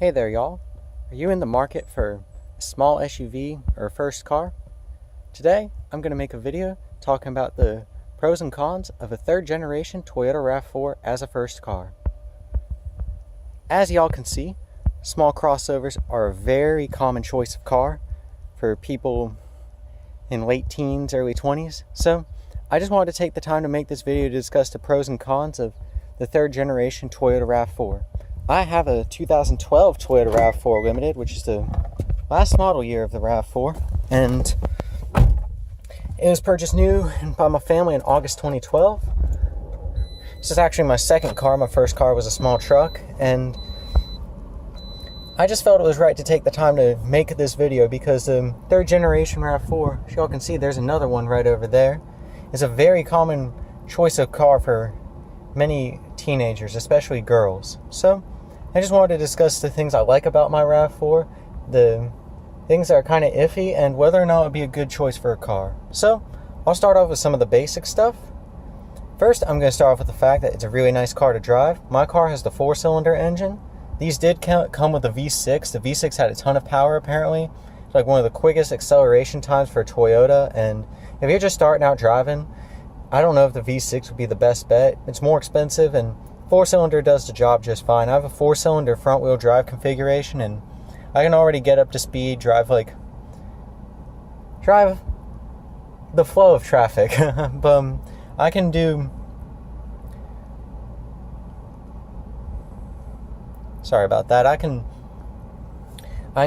Hey there y'all, are you in the market for a small SUV or a first car? Today I'm going to make a video talking about the pros and cons of a third generation Toyota RAV4 as a first car. As y'all can see, small crossovers are a very common choice of car for people in late teens, early 20s, so I just wanted to take the time to make this video to discuss the pros and cons of the third generation Toyota RAV4. I have a 2012 Toyota RAV4 Limited, which is the last model year of the RAV4, and it was purchased new by my family in August 2012. This is actually my second car. My first car was a small truck, and I just felt it was right to take the time to make this video because the third generation RAV4, as y'all can see, there's another one right over there, is a very common choice of car for many teenagers, especially girls. So I just wanted to discuss the things I like about my RAV4, the things that are kind of iffy, and whether or not it would be a good choice for a car. So I'll start off with some of the basic stuff. First, I'm going to start off with the fact that it's a really nice car to drive. My car has the 4-cylinder engine. These did come with a V6. The V6 had a ton of power apparently. It's like one of the quickest acceleration times for a Toyota, and if you're just starting out driving, I don't know if the V6 would be the best bet. It's more expensive, and 4-cylinder does the job just fine. I have a 4-cylinder front-wheel drive configuration, and I can already get up to speed, drive the flow of traffic. But I can do... Sorry about that. I can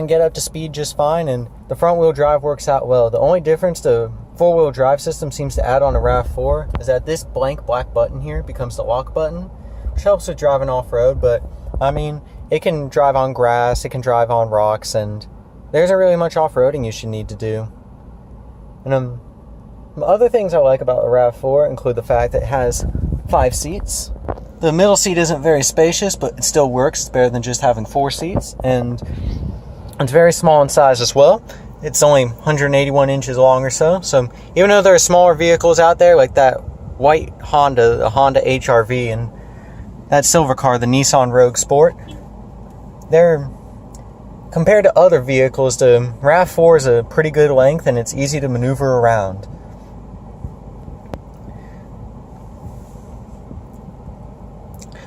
get up to speed just fine, and the front-wheel drive works out well. The only difference the four-wheel drive system seems to add on a RAV4 is that this blank black button here becomes the lock button, which helps with driving off-road, but I mean, it can drive on grass, it can drive on rocks, and there isn't really much off-roading you should need to do. And other things I like about a RAV4 include the fact that it has 5 seats. The middle seat isn't very spacious, but it still works. It's better than just having 4 seats, and it's very small in size as well. It's only 181 inches long or so, so even though there are smaller vehicles out there, like that white Honda, the Honda HR-V, and that silver car, the Nissan Rogue Sport, they're, compared to other vehicles, the RAV4 is a pretty good length, and it's easy to maneuver around.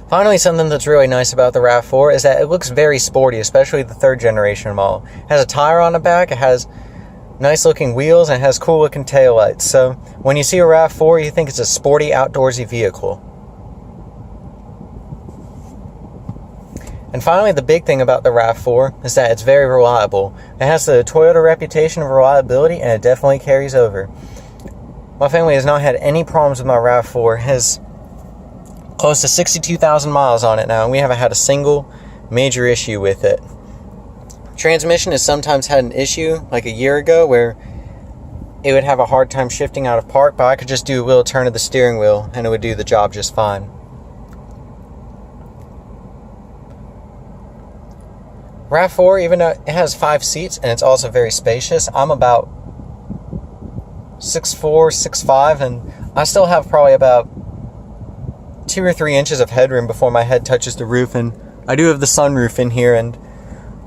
Finally, something that's really nice about the RAV4 is that it looks very sporty, especially the third generation model. It has a tire on the back, it has nice looking wheels, and it has cool looking taillights. So when you see a RAV4, you think it's a sporty outdoorsy vehicle. And finally, the big thing about the RAV4 is that it's very reliable. It has the Toyota reputation of reliability, and it definitely carries over. My family has not had any problems with my RAV4. It has close to 62,000 miles on it now, and we haven't had a single major issue with it. Transmission has sometimes had an issue, like a year ago, where it would have a hard time shifting out of park, but I could just do a little turn of the steering wheel, and it would do the job just fine. RAV4, even though it has 5 seats, and it's also very spacious, I'm about 6'4", 6'5", and I still have probably about 2 or 3 inches of headroom before my head touches the roof, and I do have the sunroof in here, and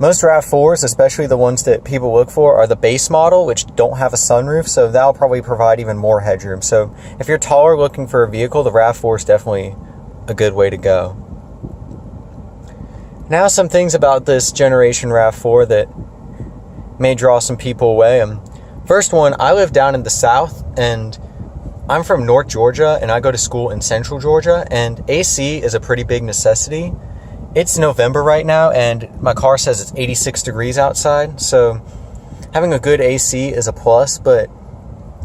most RAV4s, especially the ones that people look for, are the base model, which don't have a sunroof, so that'll probably provide even more headroom. So if you're taller looking for a vehicle, the RAV4 is definitely a good way to go. Now some things about this generation RAV4 that may draw some people away. First one, I live down in the south, and I'm from North Georgia, and I go to school in Central Georgia, and AC is a pretty big necessity. It's November right now, and my car says it's 86 degrees outside, so having a good AC is a plus, but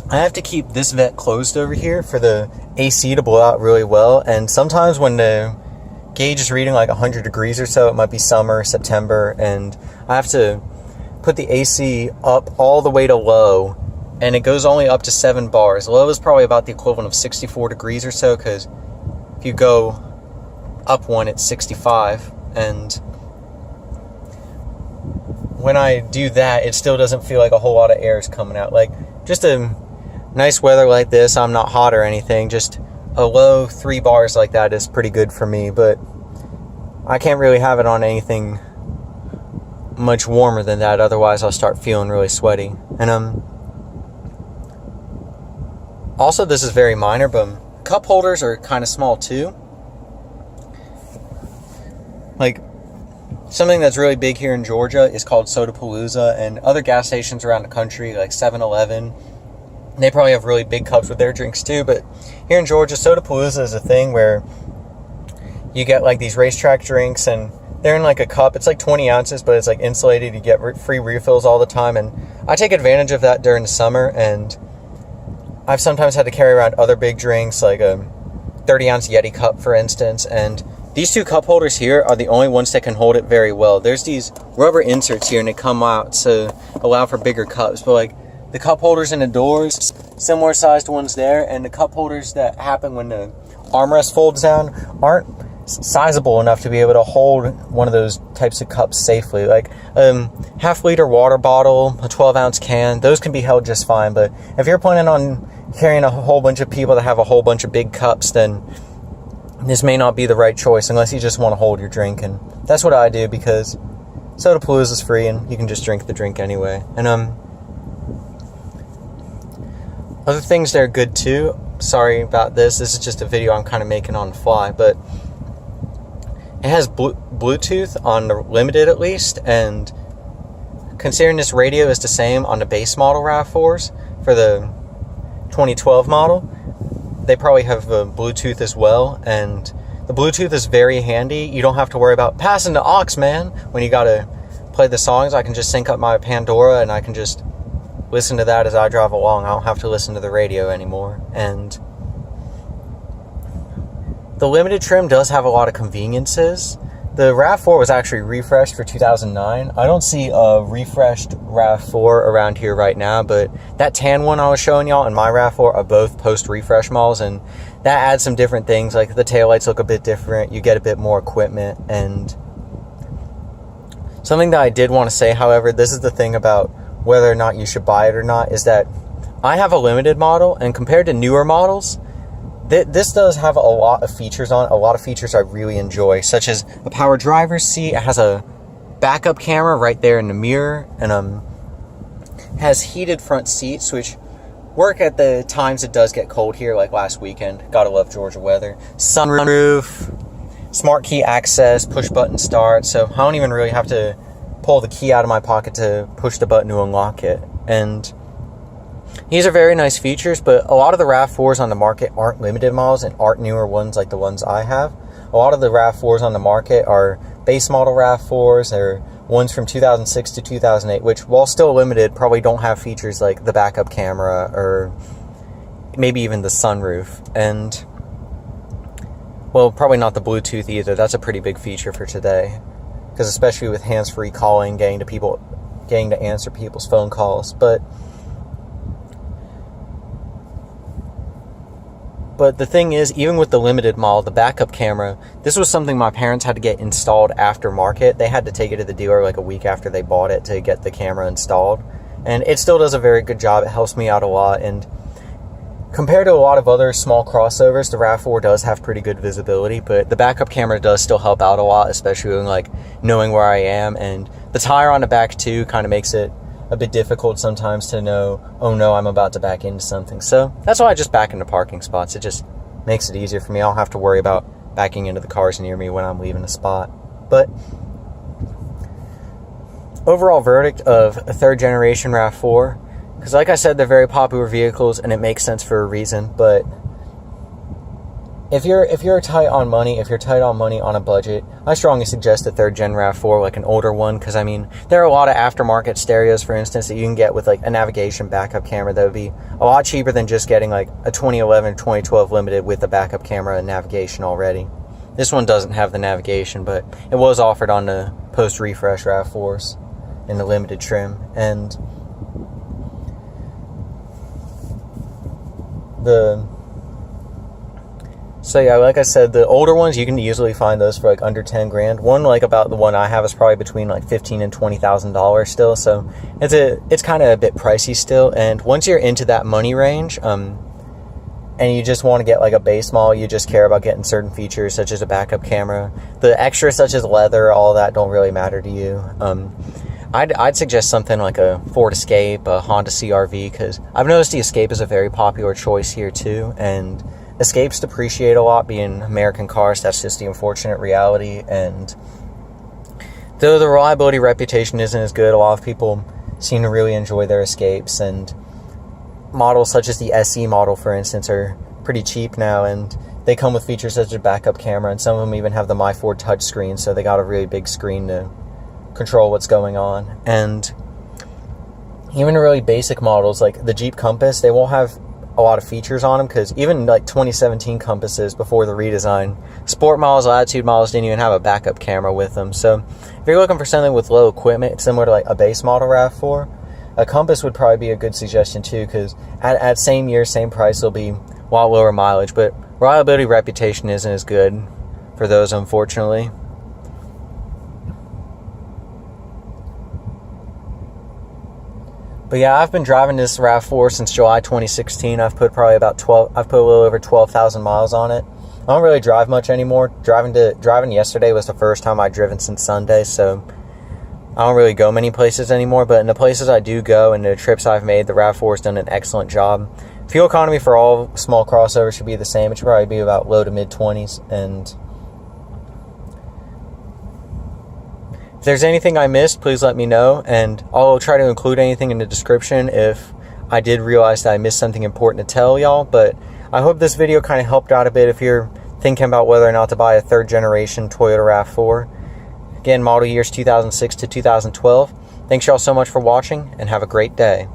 I have to keep this vent closed over here for the AC to blow out really well, and sometimes when the gauge is reading like 100 degrees or so, it might be summer, September, and I have to put the AC up all the way to low, and it goes only up to 7 bars. Low is probably about the equivalent of 64 degrees or so, because if you go up one, it's 65, and when I do that, it still doesn't feel like a whole lot of air is coming out. Like, just a nice weather like this, I'm not hot or anything, just a low 3 bars like that is pretty good for me, but I can't really have it on anything much warmer than that, otherwise I'll start feeling really sweaty. And also, this is very minor, but cup holders are kind of small too. Like, something that's really big here in Georgia is called Sodapalooza, and other gas stations around the country, like 7-Eleven, they probably have really big cups with their drinks too. But here in Georgia, Sodapalooza is a thing where you get like these racetrack drinks, and they're in like a cup. It's like 20 ounces, but it's like insulated. You get free refills all the time, and I take advantage of that during the summer. And I've sometimes had to carry around other big drinks, like a 30-ounce Yeti cup, for instance. And these two cup holders here are the only ones that can hold it very well. There's these rubber inserts here, and they come out to allow for bigger cups. But like the cup holders in the doors, similar sized ones there, and the cup holders that happen when the armrest folds down aren't sizable enough to be able to hold one of those types of cups safely. Like half-liter water bottle, a 12-ounce can, those can be held just fine. But if you're planning on carrying a whole bunch of people that have a whole bunch of big cups, then this may not be the right choice unless you just want to hold your drink. And that's what I do, because Sodapalooza is free and you can just drink the drink anyway. And other things that are good too, sorry about this is just a video I'm kind of making on the fly, but it has Bluetooth on the Limited at least, and considering this radio is the same on the base model RAV4s for the 2012 model, they probably have Bluetooth as well. And the Bluetooth is very handy. You don't have to worry about passing the aux, man, when you gotta play the songs. I can just sync up my Pandora and I can just listen to that as I drive along. I don't have to listen to the radio anymore. And the Limited trim does have a lot of conveniences. The RAV4 was actually refreshed for 2009. I don't see a refreshed RAV4 around here right now, but that tan one I was showing y'all and my RAV4 are both post-refresh models, and that adds some different things. Like the taillights look a bit different, you get a bit more equipment. And something that I did want to say, however, this is the thing about whether or not you should buy it or not, is that I have a Limited model, and compared to newer models, this does have a lot of features on it, a lot of features I really enjoy, such as a power driver's seat. It has a backup camera right there in the mirror, and has heated front seats, which work at the times it does get cold here, like last weekend. Gotta love Georgia weather. Sunroof, smart key access, push button start, so I don't even really have to pull the key out of my pocket to push the button to unlock it. And these are very nice features, but a lot of the RAV4s on the market aren't Limited models and aren't newer ones like the ones I have. A lot of the RAV4s on the market are base model RAV4s, or ones from 2006 to 2008, which, while still limited, probably don't have features like the backup camera or maybe even the sunroof. And, well, probably not the Bluetooth either. That's a pretty big feature for today, because especially with hands-free calling, getting to answer people's phone calls. But the thing is, even with the Limited model, the backup camera, this was something my parents had to get installed aftermarket. They had to take it to the dealer like a week after they bought it to get the camera installed. And it still does a very good job. It helps me out a lot. And compared to a lot of other small crossovers, the RAV4 does have pretty good visibility, but the backup camera does still help out a lot, especially when like knowing where I am. And the tire on the back too kind of makes it a bit difficult sometimes to know, oh no, I'm about to back into something. So that's why I just back into parking spots. It just makes it easier for me. I don't have to worry about backing into the cars near me when I'm leaving a spot. But overall verdict of a third generation RAV4, because like I said, they're very popular vehicles and it makes sense for a reason. But if you're tight on money, on a budget, I strongly suggest a third gen RAV4, like an older one, because I mean, there are a lot of aftermarket stereos, for instance, that you can get with like a navigation backup camera that would be a lot cheaper than just getting like a 2011 or 2012 Limited with a backup camera and navigation already. This one doesn't have the navigation, but it was offered on the post-refresh RAV4s in the Limited trim. And so yeah, like I said, the older ones, you can easily find those for like under 10 grand. One like about the one I have is probably between like $15,000 and $20,000 still. So it's kind of a bit pricey still. And once you're into that money range, and you just want to get like a base model, you just care about getting certain features such as a backup camera. The extras such as leather, all that don't really matter to you. I'd suggest something like a Ford Escape, a Honda CR-V, because I've noticed the Escape is a very popular choice here too, and Escapes depreciate a lot being American cars. That's just the unfortunate reality. And though the reliability reputation isn't as good, a lot of people seem to really enjoy their Escapes, and models such as the SE model, for instance, are pretty cheap now, and they come with features such as a backup camera, and some of them even have the My Ford touchscreen, so they got a really big screen to control what's going on. And even really basic models like the Jeep Compass, they won't have a lot of features on them, because even like 2017 Compasses before the redesign, sport models, Latitude models didn't even have a backup camera with them. So if you're looking for something with low equipment similar to like a base model RAV4, a Compass would probably be a good suggestion too, because at same year, same price, it'll be a lot lower mileage, but reliability reputation isn't as good for those, unfortunately. But yeah, I've been driving this RAV4 since July 2016. I've put a little over 12,000 miles on it. I don't really drive much anymore. Driving yesterday was the first time I'd driven since Sunday, so I don't really go many places anymore. But in the places I do go and the trips I've made, the RAV4 has done an excellent job. Fuel economy for all small crossovers should be the same. It should probably be about low to mid 20s, and if there's anything I missed, please let me know, and I'll try to include anything in the description if I did realize that I missed something important to tell y'all. But I hope this video kind of helped out a bit if you're thinking about whether or not to buy a third generation Toyota RAV4. Again, model years 2006 to 2012. Thanks y'all so much for watching, and have a great day.